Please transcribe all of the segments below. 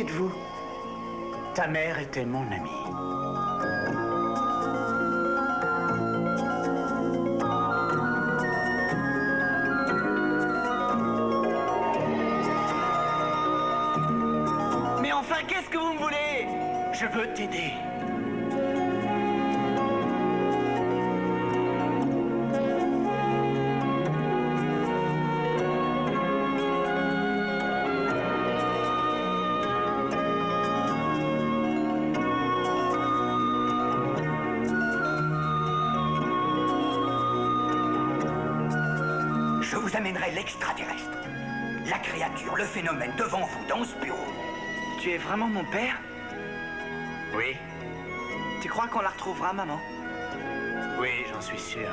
Qui êtes-vous? Ta mère était mon amie. Mais enfin, qu'est-ce que vous me voulez? Je veux t'aider. Je vous amènerai l'extraterrestre. La créature, le phénomène, devant vous, dans ce bureau. Tu es vraiment mon père? Oui, Tu crois qu'on la retrouvera, maman? oui, j'en suis sûr.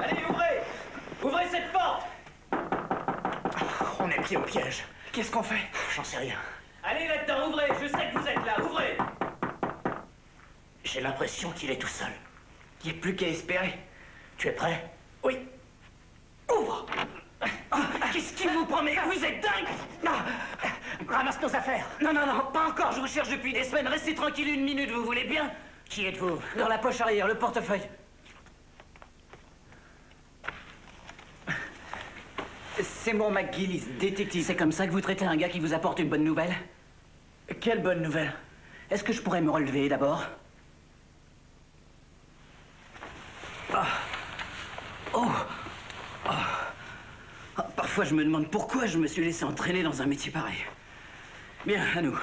Allez, ouvrez! Ouvrez cette porte! On est pris au piège. Qu'est-ce qu'on fait? J'en sais rien. Allez là-dedans, ouvrez! Je sais que vous êtes là, ouvrez! J'ai l'impression qu'il est tout seul. Il n'y a plus qu'à espérer. Tu es prêt? Oui. Ouvre! Qu'est-ce qui vous prend? Mais vous êtes dingue! Ramasse nos affaires. Non, non, non, pas encore, je vous cherche depuis des semaines. Restez tranquille une minute, vous voulez bien? Qui êtes-vous? Dans la poche arrière, le portefeuille. C'est mon McGillis, détective. C'est comme ça que vous traitez un gars qui vous apporte une bonne nouvelle? Quelle bonne nouvelle. Est-ce que je pourrais me relever d'abord? Parfois, je me demande pourquoi je me suis laissé entraîner dans un métier pareil. Bien, à nous.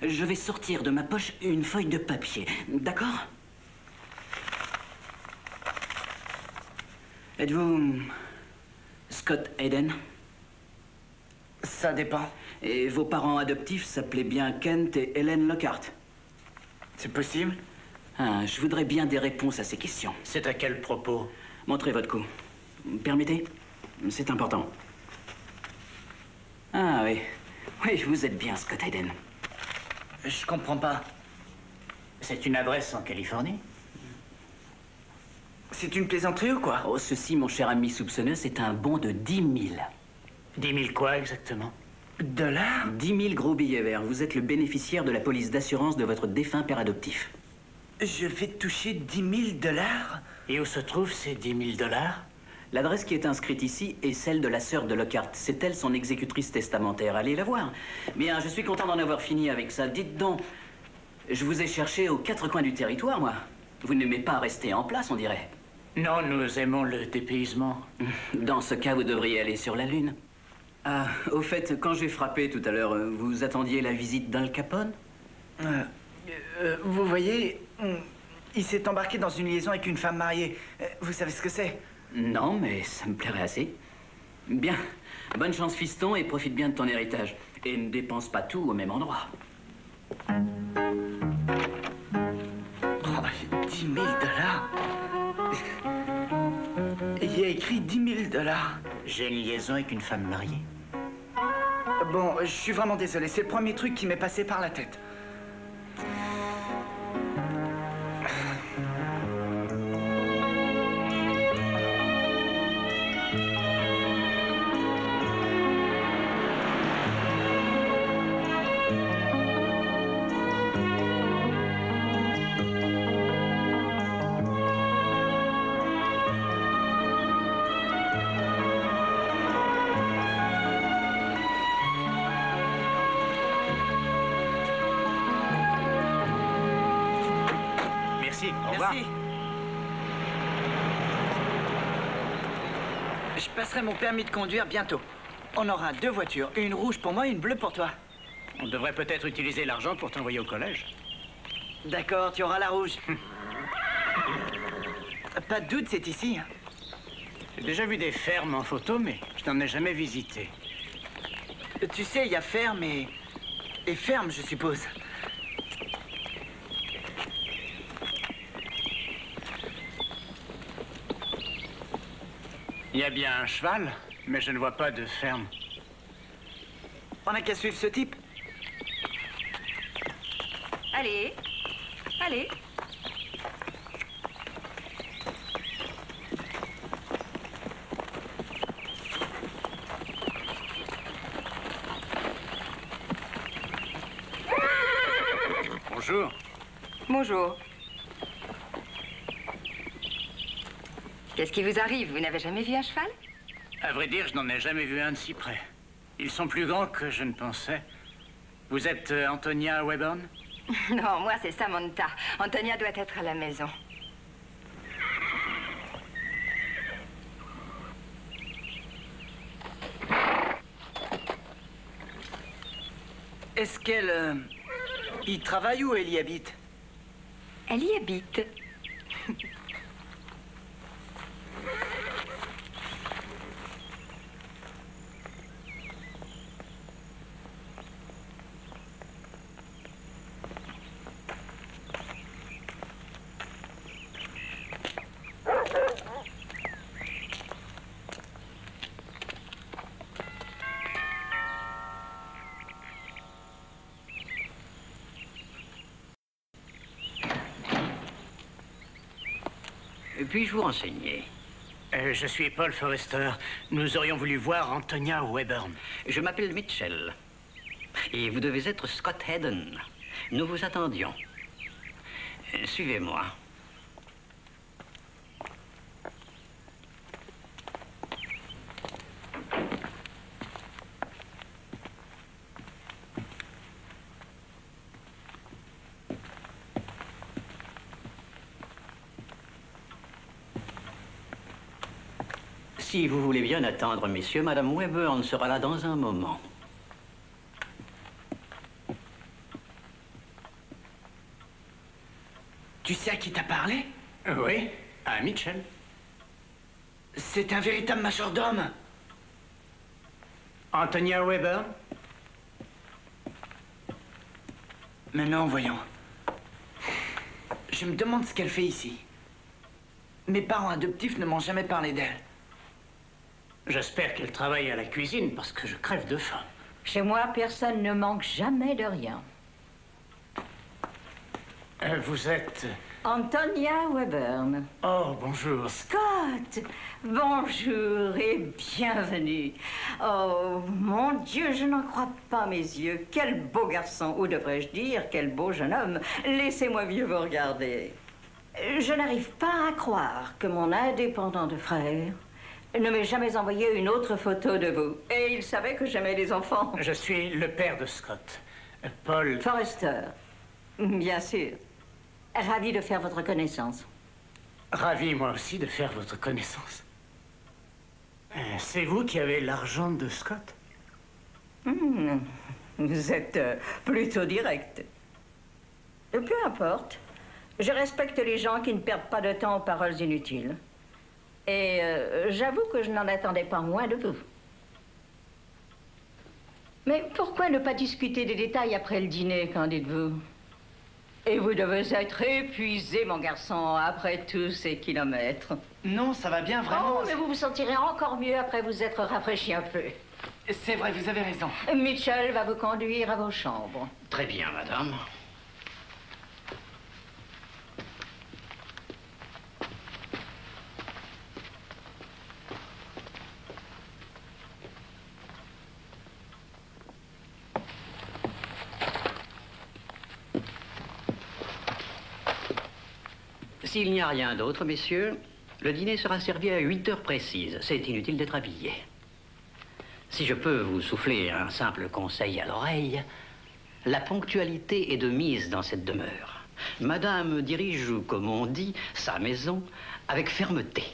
Je vais sortir de ma poche une feuille de papier, d'accord? Êtes-vous Scott Hayden? Ça dépend. Et vos parents adoptifs s'appelaient bien Kent et Helen Lockhart? C'est possible? Ah, je voudrais bien des réponses à ces questions. C'est à quel propos? Montrez votre cou. Permettez? C'est important. Ah oui. Oui, vous êtes bien, Scott Hayden. Je comprends pas. C'est une adresse en Californie? C'est une plaisanterie ou quoi? Oh, ceci, mon cher ami soupçonneux, c'est un bon de 10 000. 10 000 quoi exactement? $? 10 000 gros billets verts. Vous êtes le bénéficiaire de la police d'assurance de votre défunt père adoptif. Je vais toucher 10 000 $? Et où se trouvent ces 10 000 $? L'adresse qui est inscrite ici est celle de la sœur de Lockhart. C'est elle son exécutrice testamentaire. Allez la voir. Bien, je suis content d'en avoir fini avec ça. Dites donc, je vous ai cherché aux quatre coins du territoire, moi. Vous n'aimez pas rester en place, on dirait. Non, nous aimons le dépaysement. Dans ce cas, vous devriez aller sur la Lune. Ah, au fait, quand j'ai frappé tout à l'heure, vous attendiez la visite d'Al Capone? Vous voyez, il s'est embarqué dans une liaison avec une femme mariée. Vous savez ce que c'est? Non, mais ça me plairait assez. Bien. Bonne chance, fiston, et profite bien de ton héritage. Et ne dépense pas tout au même endroit. Oh, 10 000 $. Il y a écrit 10 000 $. J'ai une liaison avec une femme mariée. Bon, je suis vraiment désolé. C'est le premier truc qui m'est passé par la tête. Merci, au revoir. Merci. Je passerai mon permis de conduire bientôt. On aura 2 voitures, une rouge pour moi et une bleue pour toi. On devrait peut-être utiliser l'argent pour t'envoyer au collège. D'accord, tu auras la rouge. Pas de doute, c'est ici. Hein. J'ai déjà vu des fermes en photo, mais je n'en ai jamais visité. Tu sais, il y a ferme et ferme, je suppose. Il y a bien un cheval, mais je ne vois pas de ferme. On n'a qu'à suivre ce type. Allez. Allez. Bonjour. Bonjour. Qu'est-ce qui vous arrive? Vous n'avez jamais vu un cheval? À vrai dire, je n'en ai jamais vu un de si près. Ils sont plus grands que je ne pensais. Vous êtes Antonia Webburn? Non, moi c'est Samantha. Antonia doit être à la maison. Est-ce qu'elle y travaille ou elle y habite? Elle y habite. Puis-je vous renseigner? Je suis Paul Forrester. Nous aurions voulu voir Antonia Webburn. Je m'appelle Mitchell. Et vous devez être Scott Hayden. Nous vous attendions. Suivez-moi. Si vous voulez bien attendre, messieurs, Madame Webburn sera là dans un moment. Tu sais à qui t'as parlé? Oui, à Mitchell. C'est un véritable majordome. Antonia Webburn? Maintenant, voyons. Je me demande ce qu'elle fait ici. Mes parents adoptifs ne m'ont jamais parlé d'elle. J'espère qu'elle travaille à la cuisine parce que je crève de faim. Chez moi, personne ne manque jamais de rien. Vous êtes... Antonia Webburn. Oh, bonjour. Scott, bonjour et bienvenue. Oh, mon Dieu, je n'en crois pas mes yeux. Quel beau garçon, ou devrais-je dire, quel beau jeune homme. Laissez-moi mieux vous regarder. Je n'arrive pas à croire que mon indépendant de frère ne m'ait jamais envoyé une autre photo de vous. Et il savait que j'aimais les enfants. Je suis le père de Scott. Paul... Forrester, bien sûr. Ravi de faire votre connaissance. Ravi, moi aussi, de faire votre connaissance. C'est vous qui avez l'argent de Scott? Vous êtes plutôt direct. Peu importe. Je respecte les gens qui ne perdent pas de temps aux paroles inutiles. Et j'avoue que je n'en attendais pas moins de vous. Mais pourquoi ne pas discuter des détails après le dîner, qu'en dites-vous? Et vous devez être épuisé, mon garçon, après tous ces kilomètres. Non, ça va bien, vraiment. Oh, mais vous vous sentirez encore mieux après vous être rafraîchi un peu. C'est vrai, vous avez raison. Mitchell va vous conduire à vos chambres. Très bien, madame. S'il n'y a rien d'autre, messieurs, le dîner sera servi à 8 heures précises. C'est inutile d'être habillé. Si je peux vous souffler un simple conseil à l'oreille, la ponctualité est de mise dans cette demeure. Madame dirige, comme on dit, sa maison avec fermeté.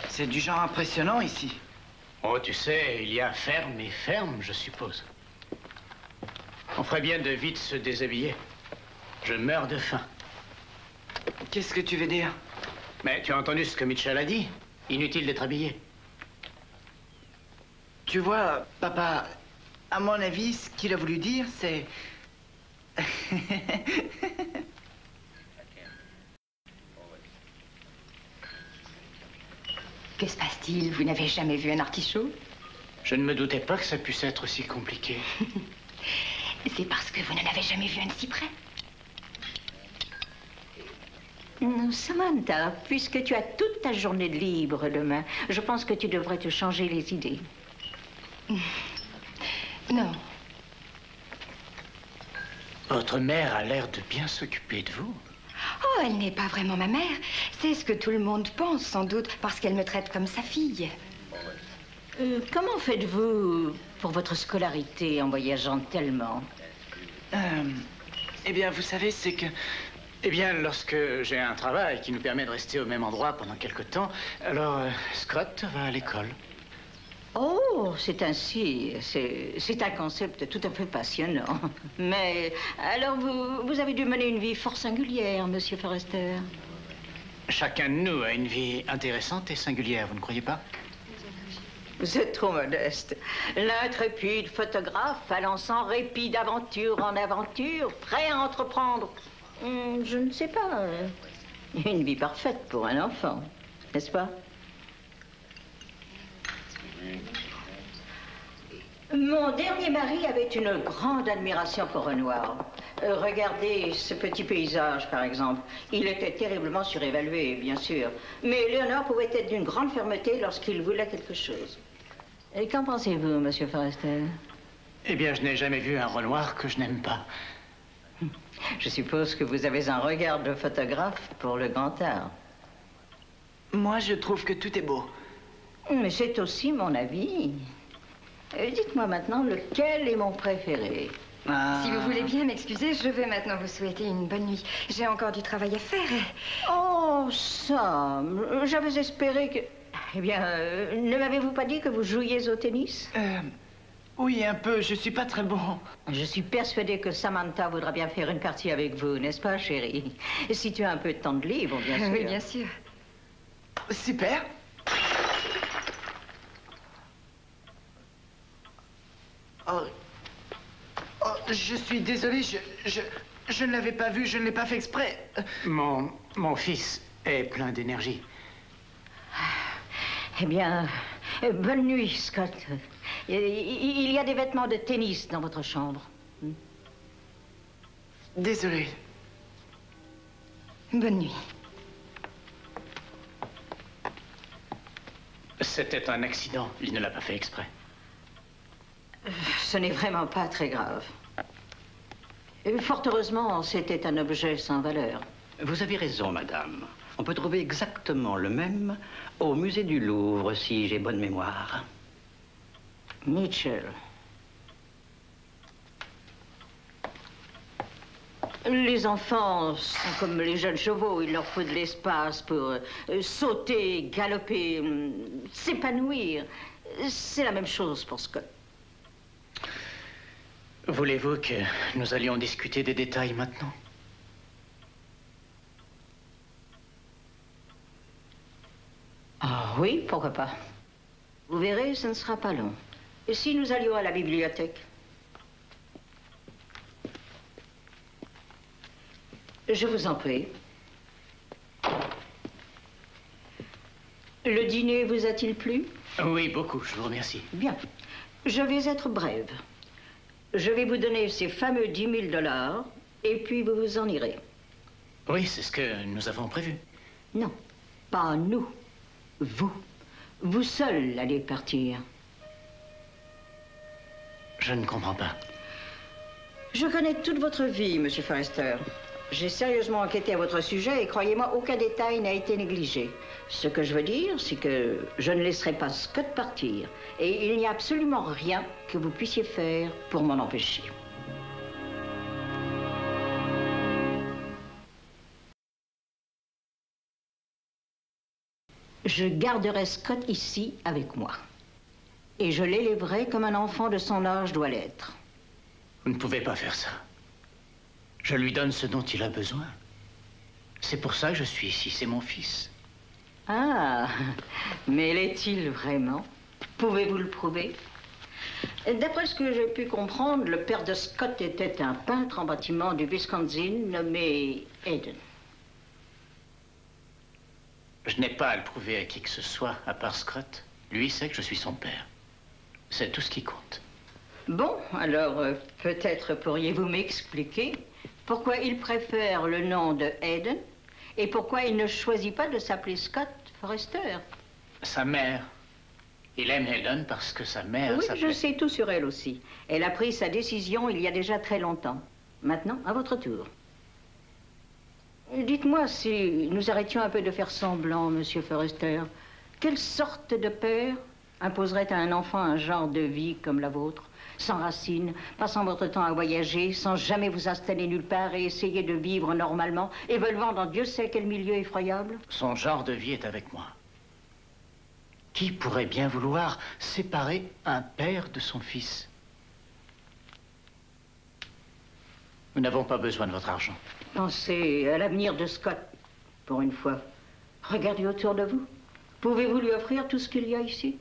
C'est du genre impressionnant ici. Oh, tu sais, il y a ferme et ferme, je suppose. On ferait bien de vite se déshabiller. Je meurs de faim. Qu'est-ce que tu veux dire? Mais tu as entendu ce que Mitchell a dit? Inutile d'être habillé. Tu vois, papa, à mon avis, ce qu'il a voulu dire, c'est... Que se passe-t-il? Vous n'avez jamais vu un artichaut? Je ne me doutais pas que ça puisse être si compliqué. C'est parce que vous n'en avez jamais vu un de si près. Samantha, puisque tu as toute ta journée de libre demain, je pense que tu devrais te changer les idées. Non. Votre mère a l'air de bien s'occuper de vous. Oh, elle n'est pas vraiment ma mère. C'est ce que tout le monde pense, sans doute, parce qu'elle me traite comme sa fille. Comment faites-vous pour votre scolarité en voyageant tellement? Eh bien, vous savez, c'est que... Eh bien, lorsque j'ai un travail qui nous permet de rester au même endroit pendant quelque temps, alors Scott va à l'école. Oh, c'est ainsi. C'est un concept tout à fait passionnant. Mais alors, vous avez dû mener une vie fort singulière, Monsieur Forrester. Chacun de nous a une vie intéressante et singulière, vous ne croyez pas? Vous êtes trop modeste. L'intrépide photographe allant sans répit d'aventure en aventure, prêt à entreprendre. Je ne sais pas. Une vie parfaite pour un enfant, n'est-ce pas? Mon dernier mari avait une grande admiration pour Renoir. Regardez ce petit paysage, par exemple. Il était terriblement surévalué, bien sûr. Mais Léonard pouvait être d'une grande fermeté lorsqu'il voulait quelque chose. Et qu'en pensez-vous, Monsieur Forrester? Eh bien, je n'ai jamais vu un Renoir que je n'aime pas. Je suppose que vous avez un regard de photographe pour le grand art. Moi, je trouve que tout est beau. Mais c'est aussi mon avis. Dites-moi maintenant, lequel est mon préféré? Si vous voulez bien m'excuser, je vais maintenant vous souhaiter une bonne nuit. J'ai encore du travail à faire. Oh, Sam, j'avais espéré que... Eh bien, ne m'avez-vous pas dit que vous jouiez au tennis? Oui, un peu. Je suis pas très bon. Je suis persuadée que Samantha voudra bien faire une partie avec vous, n'est-ce pas, chérie? Si tu as un peu de temps de libre, bien sûr. Oui, bien sûr. Super. Oh, je suis désolé, je ne l'avais pas vu, je ne l'ai pas fait exprès. Mon fils est plein d'énergie. Eh bien, bonne nuit, Scott. Il y a des vêtements de tennis dans votre chambre. Désolé. Bonne nuit. C'était un accident, il ne l'a pas fait exprès. Ce n'est vraiment pas très grave. Fort heureusement, c'était un objet sans valeur. Vous avez raison, madame. On peut trouver exactement le même au musée du Louvre, si j'ai bonne mémoire. Mitchell. Les enfants sont comme les jeunes chevaux. Il leur faut de l'espace pour sauter, galoper, s'épanouir. C'est la même chose pour Scott. Voulez-vous que nous allions discuter des détails maintenant? Ah oui, pourquoi pas. Vous verrez, ce ne sera pas long. Et si nous allions à la bibliothèque? Je vous en prie. Le dîner vous a-t-il plu? Oui, beaucoup, je vous remercie. Bien. Je vais être brève. Je vais vous donner ces fameux 10 000 $, et puis vous vous en irez. Oui, c'est ce que nous avons prévu. Non, pas nous. Vous. Vous seul allez partir. Je ne comprends pas. Je connais toute votre vie, Monsieur Forrester. J'ai sérieusement enquêté à votre sujet et croyez-moi, aucun détail n'a été négligé. Ce que je veux dire, c'est que je ne laisserai pas Scott partir. Et il n'y a absolument rien que vous puissiez faire pour m'en empêcher. Je garderai Scott ici avec moi. Et je l'élèverai comme un enfant de son âge doit l'être. Vous ne pouvez pas faire ça. Je lui donne ce dont il a besoin. C'est pour ça que je suis ici, c'est mon fils. Ah, mais l'est-il vraiment? Pouvez-vous le prouver? D'après ce que j'ai pu comprendre, le père de Scott était un peintre en bâtiment du Wisconsin nommé Hayden. Je n'ai pas à le prouver à qui que ce soit, à part Scott. Lui sait que je suis son père. C'est tout ce qui compte. Bon, alors peut-être pourriez-vous m'expliquer pourquoi il préfère le nom de Hayden et pourquoi il ne choisit pas de s'appeler Scott Forrester. Sa mère. Il aime Hayden parce que sa mère Oui, s'appelait... je sais tout sur elle aussi. Elle a pris sa décision il y a déjà très longtemps. Maintenant, à votre tour. Dites-moi si nous arrêtions un peu de faire semblant, Monsieur Forrester. Quelle sorte de père imposerait à un enfant un genre de vie comme la vôtre, sans racines, passant votre temps à voyager, sans jamais vous installer nulle part et essayer de vivre normalement, évoluant dans Dieu sait quel milieu effroyable? Son genre de vie est avec moi. Qui pourrait bien vouloir séparer un père de son fils? Nous n'avons pas besoin de votre argent. Pensez à l'avenir de Scott, pour une fois. Regardez autour de vous. Pouvez-vous lui offrir tout ce qu'il y a ici?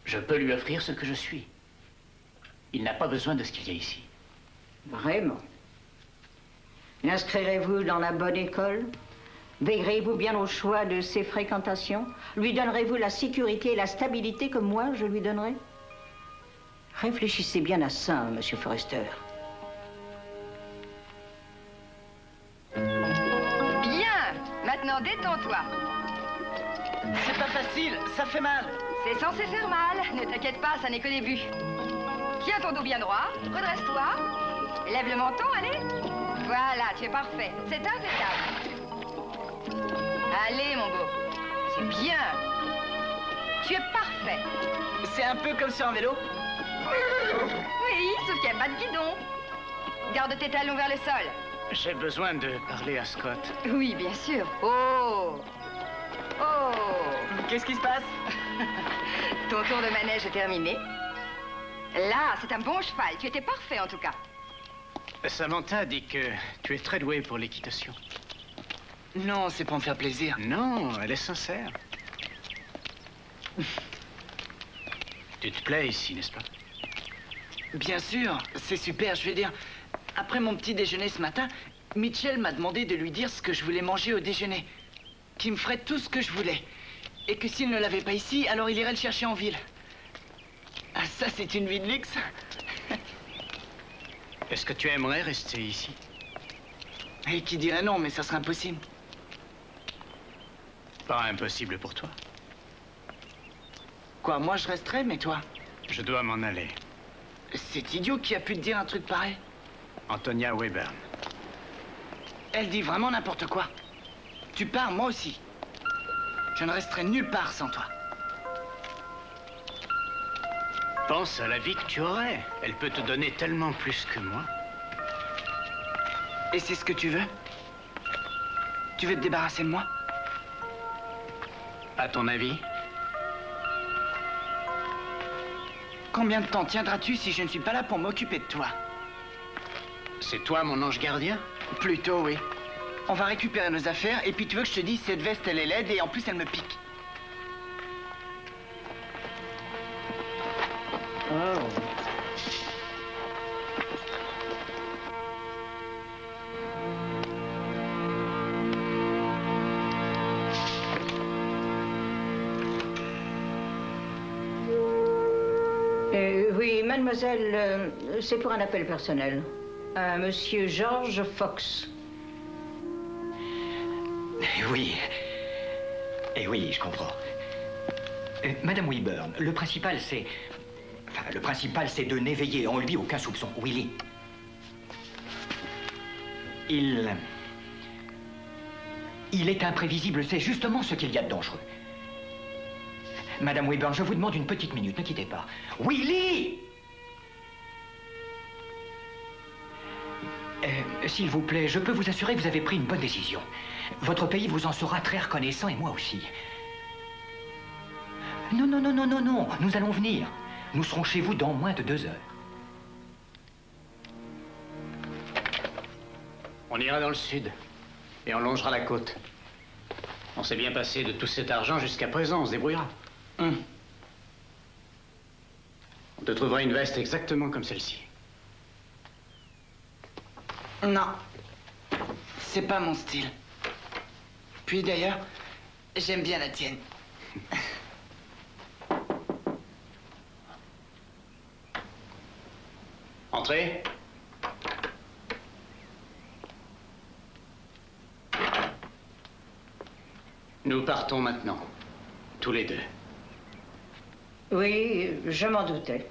Je peux lui offrir ce que je suis. Il n'a pas besoin de ce qu'il y a ici. Vraiment? L'inscrirez-vous dans la bonne école? Veillerez-vous bien au choix de ses fréquentations? Lui donnerez-vous la sécurité et la stabilité que moi, je lui donnerai? Réfléchissez bien à ça, Monsieur Forrester. Bien. Maintenant, détends-toi. C'est pas facile, ça fait mal. C'est censé faire mal. Ne t'inquiète pas, ça n'est que le début. Tiens ton dos bien droit. Redresse-toi. Lève le menton, allez. Voilà, tu es parfait. C'est impeccable. Allez, mon beau. C'est bien. Tu es parfait. C'est un peu comme sur un vélo. Oui, sauf qu'il n'y a pas de guidon. Garde tes talons vers le sol. J'ai besoin de parler à Scott. Oui, bien sûr. Oh. Oh. Qu'est-ce qui se passe? Ton tour de manège est terminé. Là, c'est un bon cheval. Tu étais parfait, en tout cas. Samantha dit que tu es très doué pour l'équitation. Non, c'est pour me faire plaisir. Non, elle est sincère. Tu te plais ici, n'est-ce pas? Bien sûr, c'est super, je vais dire. Après mon petit déjeuner ce matin, Mitchell m'a demandé de lui dire ce que je voulais manger au déjeuner. Qu'il me ferait tout ce que je voulais. Et que s'il ne l'avait pas ici, alors il irait le chercher en ville. Ah, ça, c'est une vie de luxe. Est-ce que tu aimerais rester ici? Et qui dirait non, mais ça serait impossible. Pas impossible pour toi. Quoi, moi je resterais, mais toi? Je dois m'en aller. C'est idiot qui a pu te dire un truc pareil. Antonia Webern. Elle dit vraiment n'importe quoi. Tu pars, moi aussi. Je ne resterai nulle part sans toi. Pense à la vie que tu aurais. Elle peut te donner tellement plus que moi. Et c'est ce que tu veux? Tu veux te débarrasser de moi? À ton avis? Combien de temps tiendras-tu si je ne suis pas là pour m'occuper de toi? C'est toi mon ange gardien? Plutôt, oui. On va récupérer nos affaires et puis tu veux que je te dise cette veste elle est laide et en plus elle me pique. Oh. Oui, mademoiselle, c'est pour un appel personnel. À monsieur George Fox. Oui. Eh oui, je comprends. Madame Webern, le principal, c'est... Enfin, le principal, c'est de n'éveiller en lui aucun soupçon. Willie. Il est imprévisible, c'est justement ce qu'il y a de dangereux. Madame Webern, je vous demande une petite minute, ne quittez pas. Willie! S'il vous plaît, je peux vous assurer que vous avez pris une bonne décision. Votre pays vous en sera très reconnaissant et moi aussi. Non, non, non, non, non, non, nous allons venir. Nous serons chez vous dans moins de 2 heures. On ira dans le sud et on longera la côte. On s'est bien passé de tout cet argent jusqu'à présent, on se débrouillera. On te trouvera une veste exactement comme celle-ci. Non. C'est pas mon style. Puis d'ailleurs, J'aime bien la tienne. Entrez. Nous partons maintenant, tous les deux. Oui, je m'en doutais.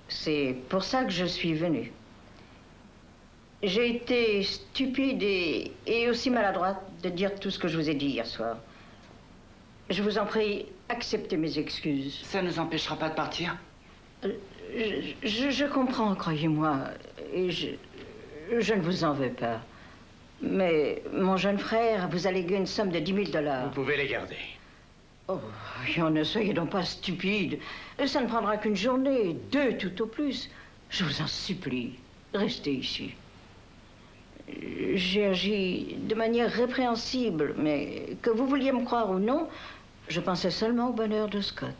C'est pour ça que je suis venue. J'ai été stupide et aussi maladroite de dire tout ce que je vous ai dit hier soir. Je vous en prie, acceptez mes excuses. Ça ne nous empêchera pas de partir? Je comprends, croyez-moi, et je ne vous en veux pas. Mais mon jeune frère vous a légué une somme de 10 000 $. Vous pouvez les garder. Oh, ne soyez donc pas stupide. Ça ne prendra qu'une journée, 2 tout au plus. Je vous en supplie, restez ici. J'ai agi de manière répréhensible, mais que vous vouliez me croire ou non, je pensais seulement au bonheur de Scott.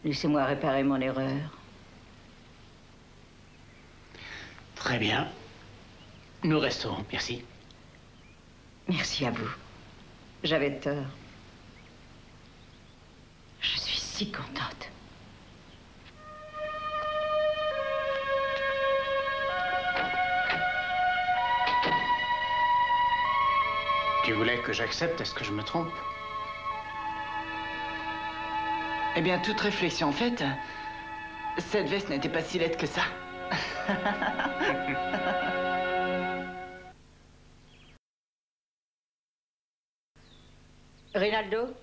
Laissez-moi réparer mon erreur. Très bien. Nous resterons, merci. Merci à vous. J'avais tort. Je suis si contente. Tu voulais que j'accepte, est-ce que je me trompe? Eh bien, toute réflexion faite, cette veste n'était pas si laide que ça. Rinaldo,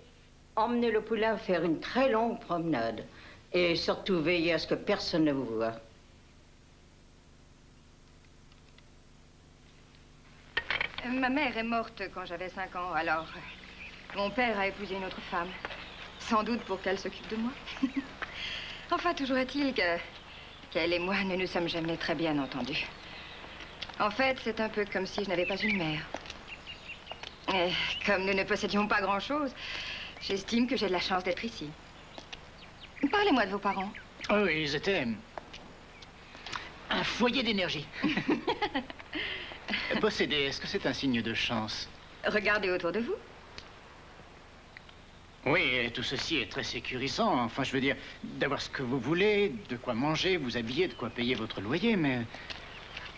emmenez le poulain faire une très longue promenade. Et surtout, veillez à ce que personne ne vous voie. Ma mère est morte quand j'avais 5 ans, alors mon père a épousé une autre femme. Sans doute pour qu'elle s'occupe de moi. Enfin, toujours est-il qu'elle et moi ne nous sommes jamais très bien entendus. En fait, c'est un peu comme si je n'avais pas une mère. Et comme nous ne possédions pas grand-chose, j'estime que j'ai de la chance d'être ici. Parlez-moi de vos parents. Oh, ils étaient un foyer d'énergie. Posséder, est-ce que c'est un signe de chance? Regardez autour de vous. Oui, et tout ceci est très sécurisant. Enfin, je veux dire, d'avoir ce que vous voulez, de quoi manger, vous habiller, de quoi payer votre loyer, mais...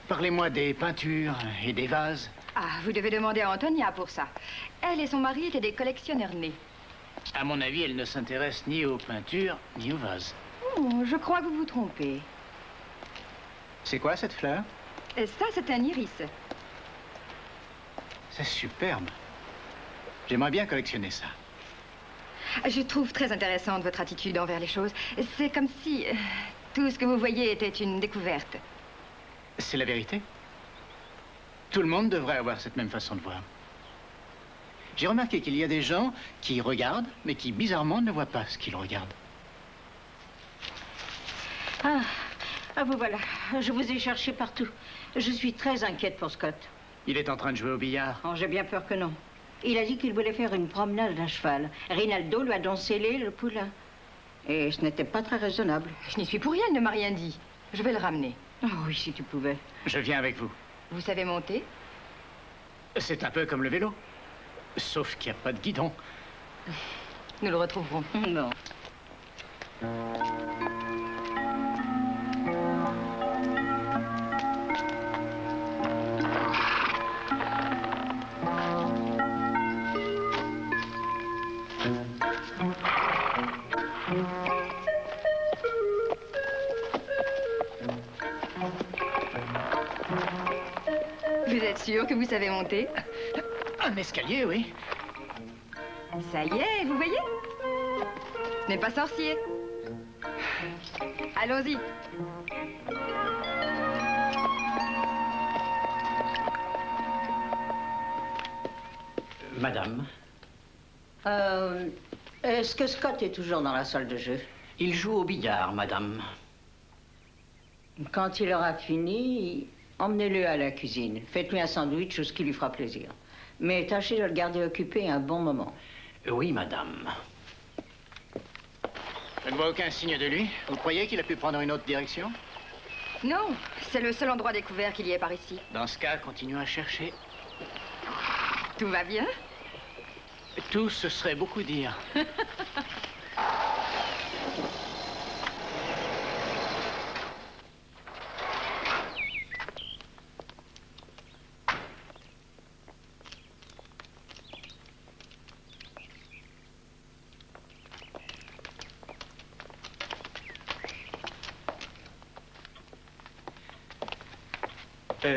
Parlez-moi des peintures et des vases. Ah, vous devez demander à Antonia pour ça. Elle et son mari étaient des collectionneurs nés. À mon avis, elle ne s'intéresse ni aux peintures, ni aux vases. Oh, je crois que vous vous trompez. C'est quoi, cette fleur? Et ça, c'est un iris. C'est superbe. J'aimerais bien collectionner ça. Je trouve très intéressante votre attitude envers les choses. C'est comme si tout ce que vous voyez était une découverte. C'est la vérité. Tout le monde devrait avoir cette même façon de voir. J'ai remarqué qu'il y a des gens qui regardent, mais qui, bizarrement, ne voient pas ce qu'ils regardent. Ah, vous voilà. Je vous ai cherché partout. Je suis très inquiète pour Scott. Il est en train de jouer au billard. Oh, j'ai bien peur que non. Il a dit qu'il voulait faire une promenade à cheval. Rinaldo lui a donc scellé le poulain. Et ce n'était pas très raisonnable. Je n'y suis pour rien, elle ne m'a rien dit. Je vais le ramener. Oh oui, si tu pouvais. Je viens avec vous. Vous savez monter? C'est un peu comme le vélo. Sauf qu'il n'y a pas de guidon. Nous le retrouverons. Non. Vous êtes sûr que vous savez monter? Un escalier, oui. Ça y est, vous voyez? Ce n'est pas sorcier. Allons-y. Madame, Est-ce que Scott est toujours dans la salle de jeu? il joue au billard, madame. Quand il aura fini, emmenez-le à la cuisine. Faites-lui un sandwich ou ce qui lui fera plaisir. Mais tâchez de le garder occupé un bon moment. Oui, madame. Je ne vois aucun signe de lui. Vous croyez qu'il a pu prendre une autre direction? Non, c'est le seul endroit découvert qu'il y ait par ici. Dans ce cas, continuons à chercher. Tout va bien? Tout, ce serait beaucoup dire.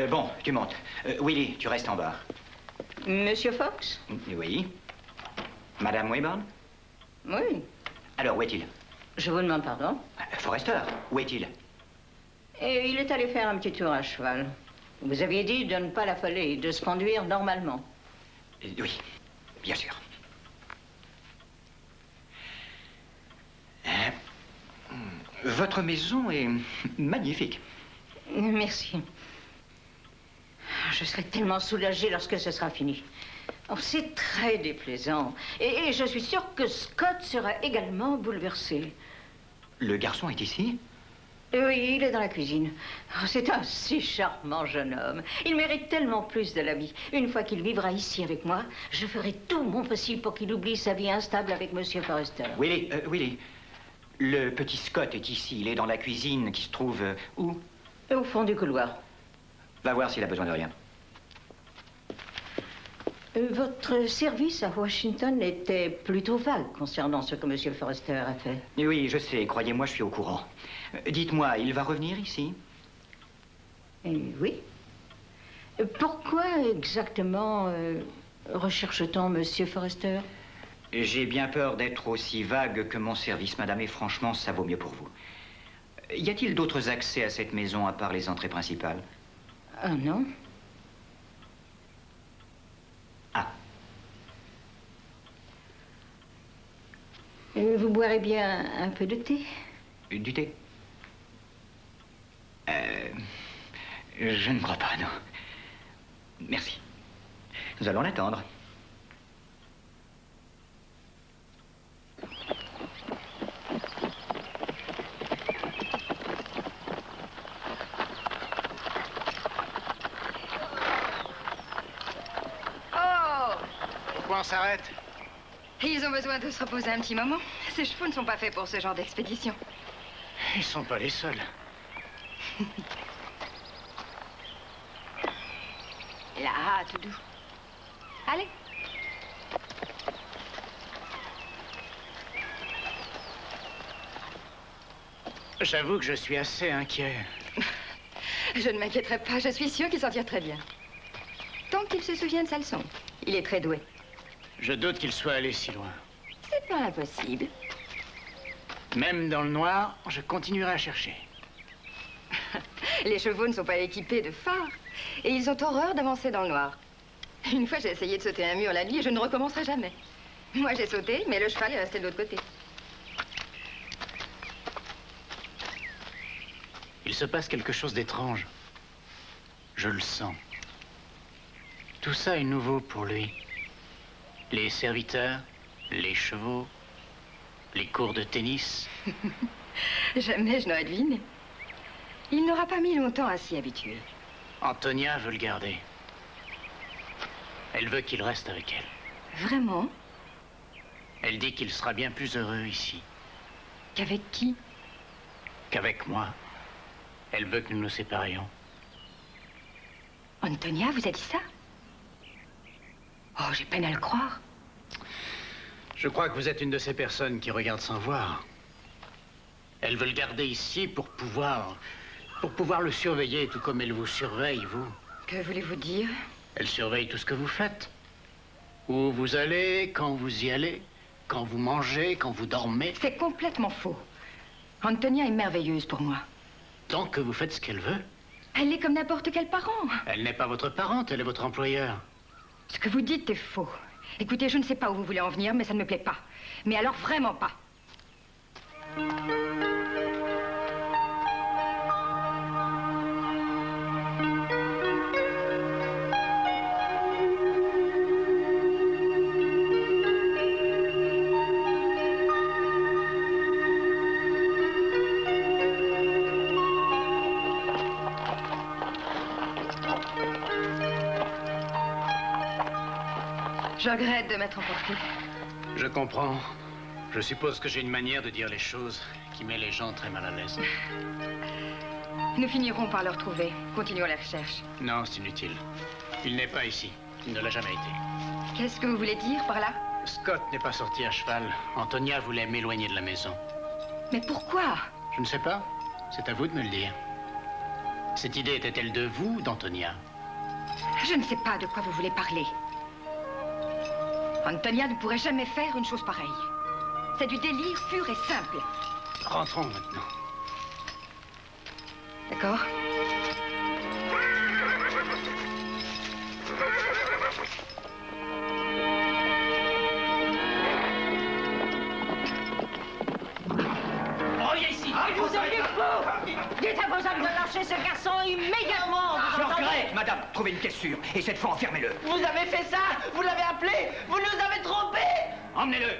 Bon, tu montes. Willy, tu restes en bas. Monsieur Fox? Oui. Madame Wayburn? Oui. Alors, où est-il? Je vous demande pardon. Forrester, où est-il? Et il est allé faire un petit tour à cheval. Vous aviez dit de ne pas l'affoler, de se conduire normalement. Oui, bien sûr. Votre maison est magnifique. Merci. Je serai tellement soulagée lorsque ce sera fini. Oh, c'est très déplaisant. Et je suis sûre que Scott sera également bouleversé. Le garçon est ici? Oui, il est dans la cuisine. Oh, c'est un si charmant jeune homme. Il mérite tellement plus de la vie. Une fois qu'il vivra ici avec moi, je ferai tout mon possible pour qu'il oublie sa vie instable avec Monsieur Forrester. Willy, Willy, le petit Scott est ici. Il est dans la cuisine qui se trouve où? Au fond du couloir. Va voir s'il a besoin de rien. Votre service à Washington était plutôt vague concernant ce que Monsieur Forrester a fait. Oui, je sais. Croyez-moi, je suis au courant. Dites-moi, il va revenir ici? Oui. Pourquoi exactement recherche-t-on Monsieur Forrester? J'ai bien peur d'être aussi vague que mon service, madame, et franchement, ça vaut mieux pour vous. Y a-t-il d'autres accès à cette maison à part les entrées principales? Ah non. Ah. Vous boirez bien un peu de thé? Du thé? Je ne crois pas, non. Merci. Nous allons l'attendre. Pourquoi on s'arrête? Ils ont besoin de se reposer un petit moment. Ces chevaux ne sont pas faits pour ce genre d'expédition. Ils sont pas les seuls. Là, tout doux. Allez. J'avoue que je suis assez inquiet. Je ne m'inquiéterai pas, je suis sûre qu'il s'en tire très bien. Tant qu'il se souvient de sa leçon. Il est très doué. Je doute qu'il soit allé si loin. C'est pas impossible. Même dans le noir, je continuerai à chercher. Les chevaux ne sont pas équipés de phares. Et ils ont horreur d'avancer dans le noir. Une fois, j'ai essayé de sauter un mur la nuit et je ne recommencerai jamais. Moi, j'ai sauté, mais le cheval est resté de l'autre côté. Il se passe quelque chose d'étrange. Je le sens. Tout ça est nouveau pour lui. Les serviteurs, les chevaux, les cours de tennis. Jamais je n'aurais deviné. Il n'aura pas mis longtemps à s'y habituer. Antonia veut le garder. Elle veut qu'il reste avec elle. Vraiment? Elle dit qu'il sera bien plus heureux ici. Qu'avec qui? Qu'avec moi. Elle veut que nous nous séparions. Antonia vous a dit ça? Oh, j'ai peine à le croire. Je crois que vous êtes une de ces personnes qui regardent sans voir. Elle veut le garder ici pour pouvoir le surveiller, tout comme elle vous surveille, vous. Que voulez-vous dire? Elle surveille tout ce que vous faites. Où vous allez, quand vous y allez, quand vous mangez, quand vous dormez. C'est complètement faux. Antonia est merveilleuse pour moi. Tant que vous faites ce qu'elle veut. Elle est comme n'importe quel parent. Elle n'est pas votre parente, elle est votre employeur. Ce que vous dites est faux. Écoutez, je ne sais pas où vous voulez en venir, mais ça ne me plaît pas. Mais alors vraiment pas. Je regrette de m'être emportée. Je comprends. Je suppose que j'ai une manière de dire les choses qui met les gens très mal à l'aise. Nous finirons par le retrouver. Continuons la recherche. Non, c'est inutile. Il n'est pas ici. Il ne l'a jamais été. Qu'est-ce que vous voulez dire par là? Scott n'est pas sorti à cheval. Antonia voulait m'éloigner de la maison. Mais pourquoi? Je ne sais pas. C'est à vous de me le dire. Cette idée était-elle de vous ou d'Antonia? Je ne sais pas de quoi vous voulez parler. Antonia ne pourrait jamais faire une chose pareille. C'est du délire pur et simple. Rentrons maintenant. D'accord? Reviens ici. Vous avez faux! Dites à vos hommes de lâcher ce garçon immédiatement! Je regrette, madame. Trouvez une caisse sûre. Et cette fois, enfermez-le. Vous avez fait ça! Vous l'avez appelé! Vous nous avez trompés! Emmenez-le.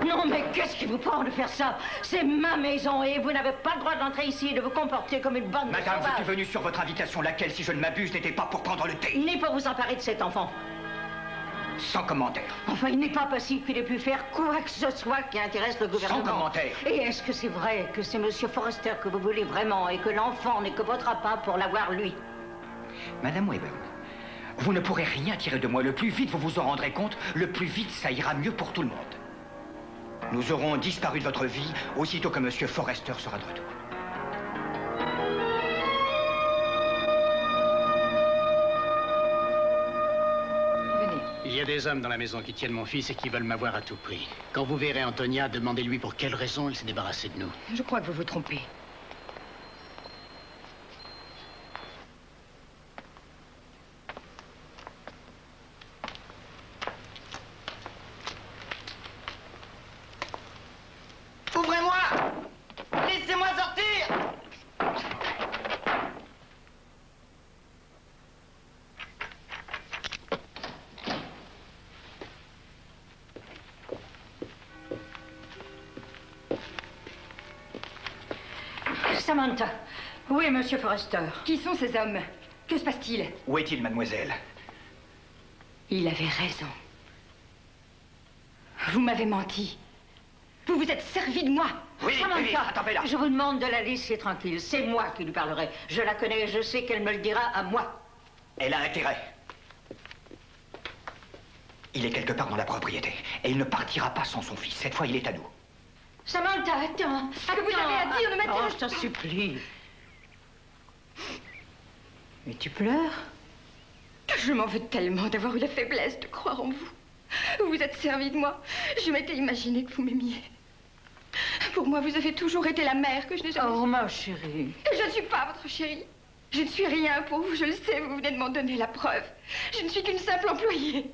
Non, mais qu'est-ce qui vous prend de faire ça? C'est ma maison et vous n'avez pas le droit d'entrer ici et de vous comporter comme une bande de Madame, je suis sauvages. venu sur votre invitation, laquelle, si je ne m'abuse, n'était pas pour prendre le thé. Ni pour vous emparer de cet enfant. Sans commentaire. Enfin, il n'est pas possible qu'il ait pu faire quoi que ce soit qui intéresse le gouvernement. Sans commentaire. Et est-ce que c'est vrai que c'est Monsieur Forrester que vous voulez vraiment et que l'enfant n'est que votre appât pour l'avoir lui? Madame Webber, vous ne pourrez rien tirer de moi. Le plus vite vous vous en rendrez compte, le plus vite ça ira mieux pour tout le monde. Nous aurons disparu de votre vie aussitôt que Monsieur Forrester sera de retour. Venez. Il y a des hommes dans la maison qui tiennent mon fils et qui veulent m'avoir à tout prix. Quand vous verrez Antonia, demandez-lui pour quelle raison elle s'est débarrassée de nous. Je crois que vous vous trompez. Ouvrez-moi! Laissez-moi sortir! Samantha. Oui, Monsieur Forrester. Qui sont ces hommes? Que se passe-t-il? Où est-il, mademoiselle? Il avait raison. Vous m'avez menti. Vous vous êtes servi de moi. Oui, Samantha, oui, attendez-là. je vous demande de la laisser tranquille. C'est moi qui lui parlerai. Je la connais et je sais qu'elle me le dira à moi. Elle a intérêt. Il est quelque part dans la propriété. Et il ne partira pas sans son fils. Cette fois, il est à nous. Samantha, attends. Ce que vous avez à dire, ne Oh, m'interroge je t'en pas. supplie. Mais tu pleures? Je m'en veux tellement d'avoir eu la faiblesse de croire en vous. Vous vous êtes servi de moi. Je m'étais imaginé que vous m'aimiez. Pour moi, vous avez toujours été la mère que je n'ai jamais... Oh, ma chérie. Je ne suis pas votre chérie. Je ne suis rien pour vous, je le sais, vous venez de m'en donner la preuve. Je ne suis qu'une simple employée.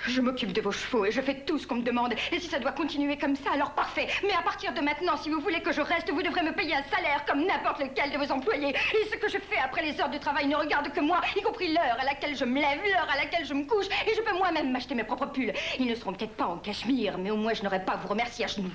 Je m'occupe de vos chevaux et je fais tout ce qu'on me demande. Et si ça doit continuer comme ça, alors parfait. Mais à partir de maintenant, si vous voulez que je reste, vous devrez me payer un salaire comme n'importe lequel de vos employés. Et ce que je fais après les heures de travail ne regarde que moi, y compris l'heure à laquelle je me lève, l'heure à laquelle je me couche. Et je peux moi-même m'acheter mes propres pulls. Ils ne seront peut-être pas en cachemire, mais au moins je n'aurai pas à vous remercier à genoux.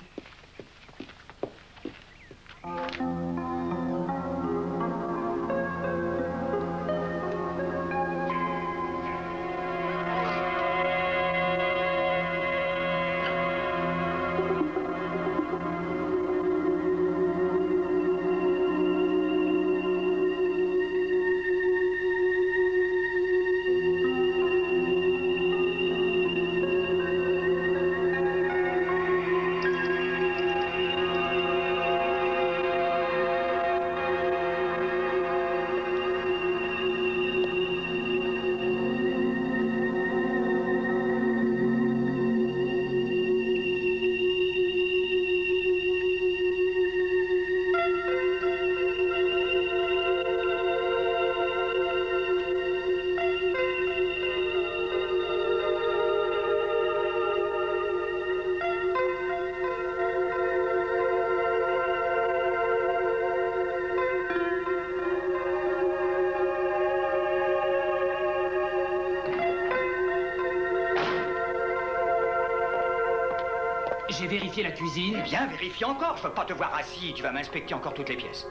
J'ai vérifié la cuisine. Eh bien, vérifie encore. Je ne veux pas te voir assis. Tu vas m'inspecter encore toutes les pièces.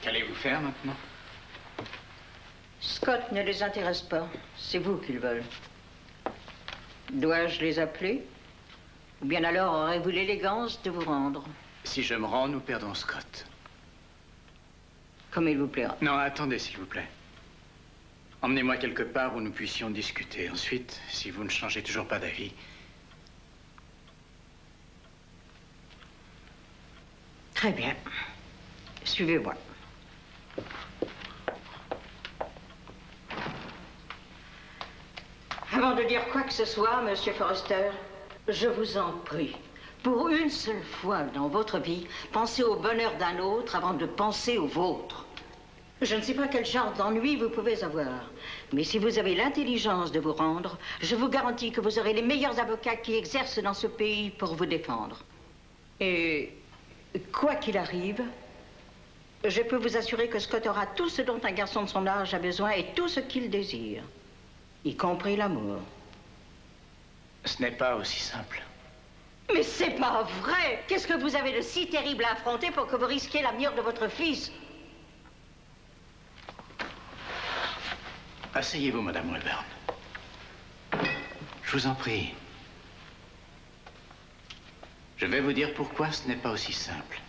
Qu'allez-vous faire maintenant? Scott ne les intéresse pas. C'est vous qu'ils veulent. Dois-je les appeler? Ou bien alors aurez-vous l'élégance de vous rendre? Si je me rends, nous perdons Scott. Comme il vous plaira. Non, attendez, s'il vous plaît. Emmenez-moi quelque part où nous puissions discuter. Ensuite, si vous ne changez toujours pas d'avis... Très bien. Suivez-moi. Avant de dire quoi que ce soit, Monsieur Forrester, je vous en prie, pour une seule fois dans votre vie, pensez au bonheur d'un autre avant de penser au vôtre. Je ne sais pas quel genre d'ennui vous pouvez avoir, mais si vous avez l'intelligence de vous rendre, je vous garantis que vous aurez les meilleurs avocats qui exercent dans ce pays pour vous défendre. Et quoi qu'il arrive, je peux vous assurer que Scott aura tout ce dont un garçon de son âge a besoin et tout ce qu'il désire, y compris l'amour. Ce n'est pas aussi simple. Mais c'est pas vrai! Qu'est-ce que vous avez de si terrible à affronter pour que vous risquiez l'avenir de votre fils? Asseyez-vous, Madame Webern. Je vous en prie. Je vais vous dire pourquoi ce n'est pas aussi simple.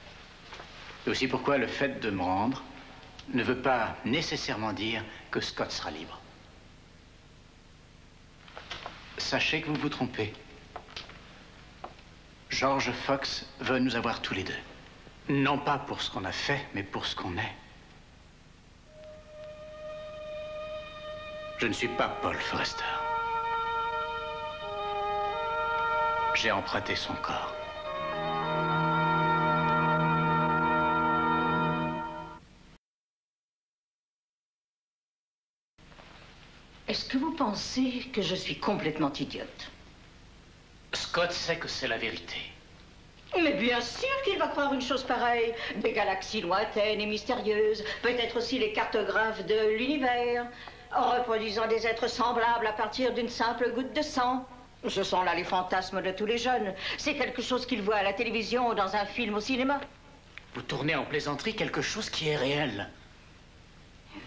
Et aussi pourquoi le fait de me rendre ne veut pas nécessairement dire que Scott sera libre. Sachez que vous vous trompez. George Fox veut nous avoir tous les deux. Non pas pour ce qu'on a fait, mais pour ce qu'on est. Je ne suis pas Paul Forrester. J'ai emprunté son corps. Est-ce que vous pensez que je suis complètement idiote? Scott sait que c'est la vérité. Mais bien sûr qu'il va croire une chose pareille. Des galaxies lointaines et mystérieuses, peut-être aussi les cartographes de l'univers, en reproduisant des êtres semblables à partir d'une simple goutte de sang. Ce sont là les fantasmes de tous les jeunes. C'est quelque chose qu'ils voient à la télévision ou dans un film au cinéma. Vous tournez en plaisanterie quelque chose qui est réel.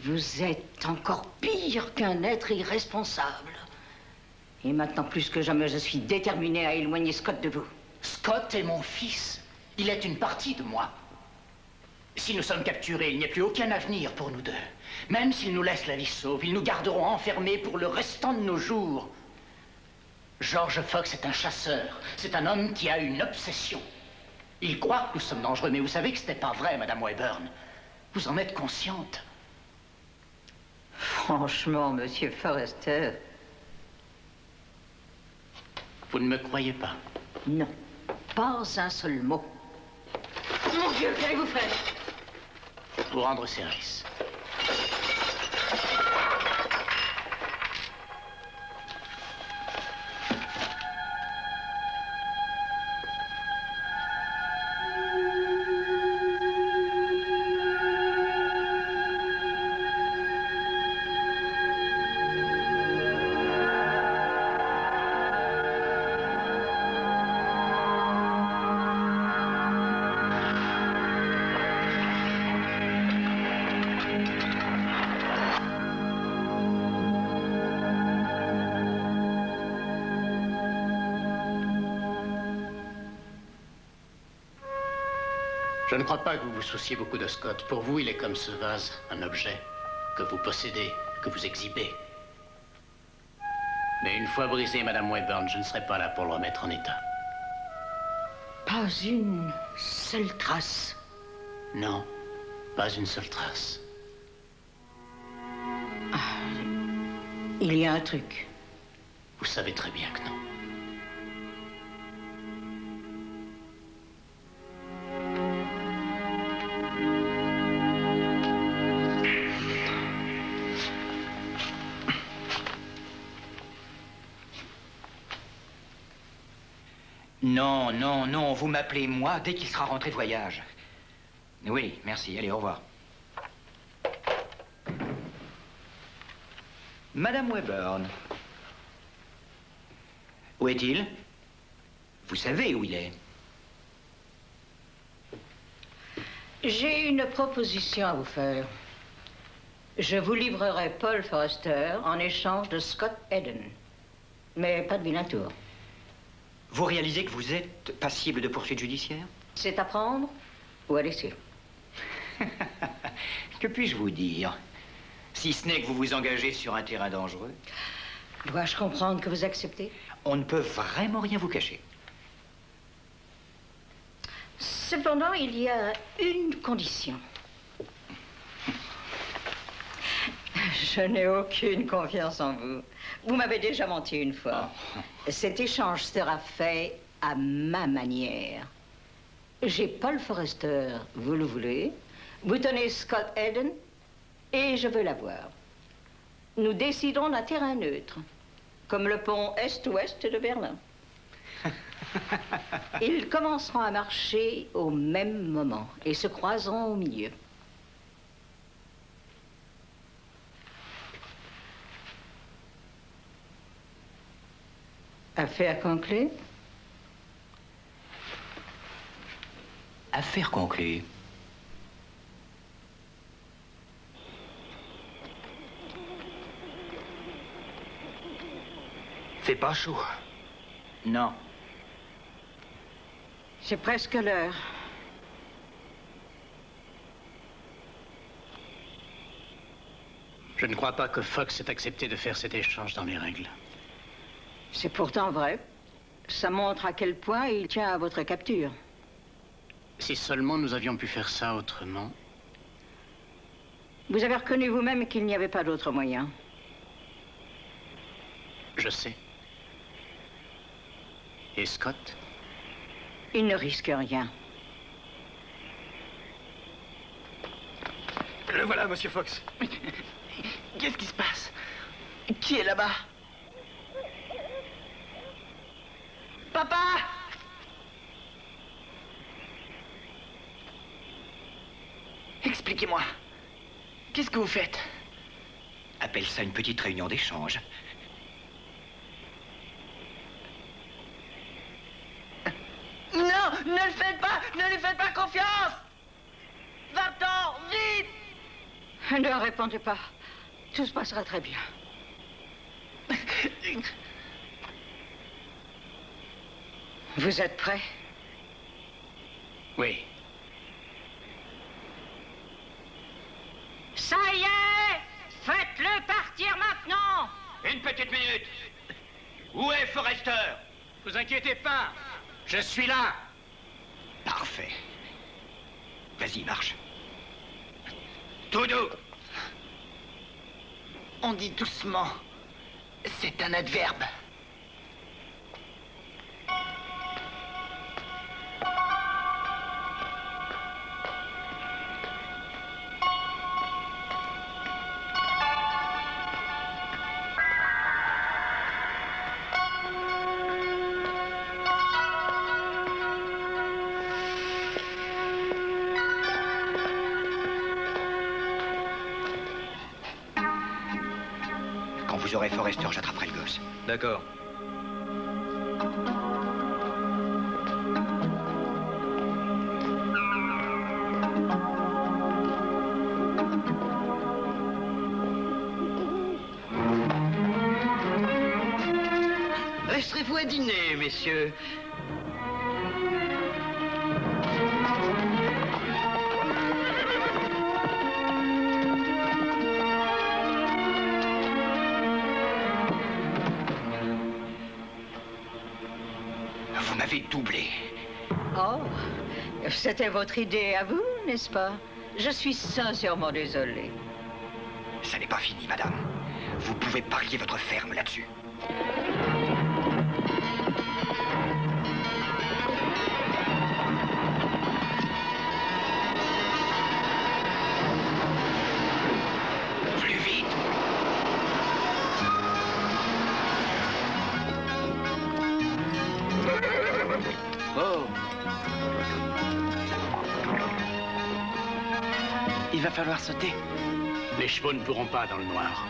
Vous êtes encore pire qu'un être irresponsable. Et maintenant, plus que jamais, je suis déterminée à éloigner Scott de vous. Scott est mon fils. Il est une partie de moi. Si nous sommes capturés, il n'y a plus aucun avenir pour nous deux. Même s'ils nous laissent la vie sauve, ils nous garderont enfermés pour le restant de nos jours. George Fox est un chasseur. C'est un homme qui a une obsession. Il croit que nous sommes dangereux, mais vous savez que ce n'est pas vrai, Madame Webern. Vous en êtes consciente. Franchement, Monsieur Forrester... Vous ne me croyez pas? Non, pas un seul mot. Mon Dieu, qu'allez-vous faire? Vous rendre service. Je ne crois pas que vous vous souciez beaucoup de Scott. Pour vous, il est comme ce vase, un objet que vous possédez, que vous exhibez. Mais une fois brisé, Madame Webern, je ne serai pas là pour le remettre en état. Pas une seule trace. Non, pas une seule trace. Il y a un truc. Vous savez très bien que non. Non, non, non, vous m'appelez moi dès qu'il sera rentré de voyage. Oui, merci, allez, au revoir. Madame Webern. Où est-il? Vous savez où il est? J'ai une proposition à vous faire. Je vous livrerai Paul Forrester en échange de Scott Eden. Mais pas de vilain tour. Vous réalisez que vous êtes passible de poursuites judiciaires? C'est à prendre ou à laisser. Que puis-je vous dire? Si ce n'est que vous vous engagez sur un terrain dangereux. Dois-je comprendre que vous acceptez? On ne peut vraiment rien vous cacher. Cependant, il y a une condition. Je n'ai aucune confiance en vous. Vous m'avez déjà menti une fois. Cet échange sera fait à ma manière. J'ai Paul Forrester, vous le voulez. Vous tenez Scott Eden et je veux l'avoir. Nous décidons d'un terrain neutre, comme le pont Est-Ouest de Berlin. Ils commenceront à marcher au même moment et se croiseront au milieu. Affaire conclue? Affaire conclue. Fait pas chaud. Non. C'est presque l'heure. Je ne crois pas que Fox ait accepté de faire cet échange dans les règles. C'est pourtant vrai. Ça montre à quel point il tient à votre capture. Si seulement nous avions pu faire ça autrement. Vous avez reconnu vous-même qu'il n'y avait pas d'autre moyen. Je sais. Et Scott? Il ne risque rien. Le voilà, monsieur Fox. Qu'est-ce qui se passe? Qui est là-bas? Papa! Expliquez-moi. Qu'est-ce que vous faites? Appelle ça une petite réunion d'échange. Non, ne le faites pas! Ne lui faites pas confiance! Va-t'en, vite! Ne répondez pas. Tout se passera très bien. Vous êtes prêts? Oui. Ça y est! Faites-le partir maintenant! Une petite minute. Où est Forrester? Vous inquiétez pas. Je suis là. Parfait. Vas-y, marche. Tout doux. On dit doucement. C'est un adverbe. Quand vous aurez Forrester, j'attraperai le gosse. D'accord. Resterez-vous à dîner, messieurs? Vous m'avez doublé. Oh, c'était votre idée à vous, n'est-ce pas? Je suis sincèrement désolée. Ça n'est pas fini, madame. Vous pouvez parier votre ferme là-dessus. Plus vite. Oh. Il va falloir sauter. Les chevaux ne pourront pas dans le noir.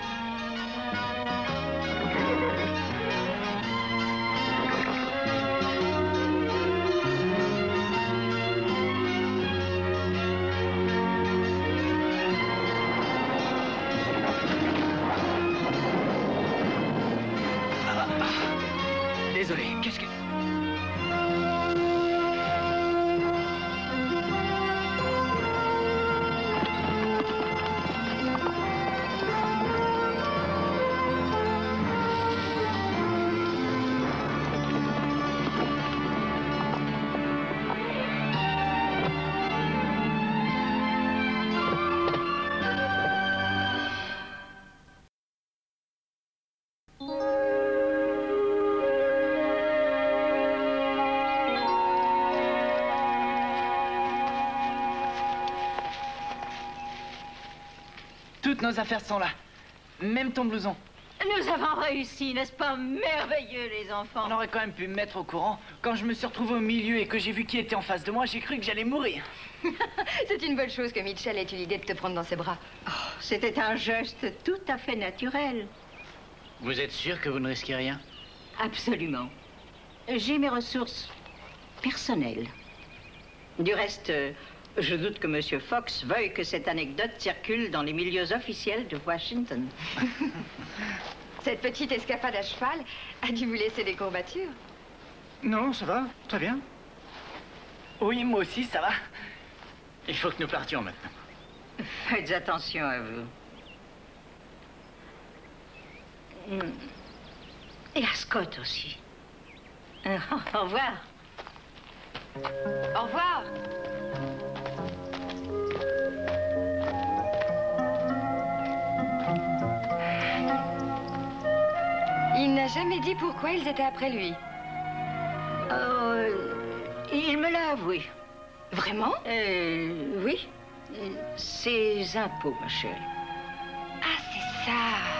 Toutes nos affaires sont là. Même ton blouson. Nous avons réussi, n'est-ce pas merveilleux, les enfants? On aurait quand même pu me mettre au courant. Quand je me suis retrouvé au milieu et que j'ai vu qui était en face de moi, j'ai cru que j'allais mourir. C'est une bonne chose que Mitchell ait eu l'idée de te prendre dans ses bras. Oh, c'était un geste tout à fait naturel. Vous êtes sûr que vous ne risquez rien? Absolument. J'ai mes ressources personnelles. Du reste, je doute que M. Fox veuille que cette anecdote circule dans les milieux officiels de Washington. Cette petite escapade à cheval a dû vous laisser des courbatures. Non, ça va, très bien. Oui, moi aussi, ça va. Il faut que nous partions maintenant. Faites attention à vous. Et à Scott aussi. Au revoir. Au revoir. Il n'a jamais dit pourquoi ils étaient après lui. Il me l'a avoué. Vraiment? Oui. Ses impôts, ma chère. Ah, c'est ça.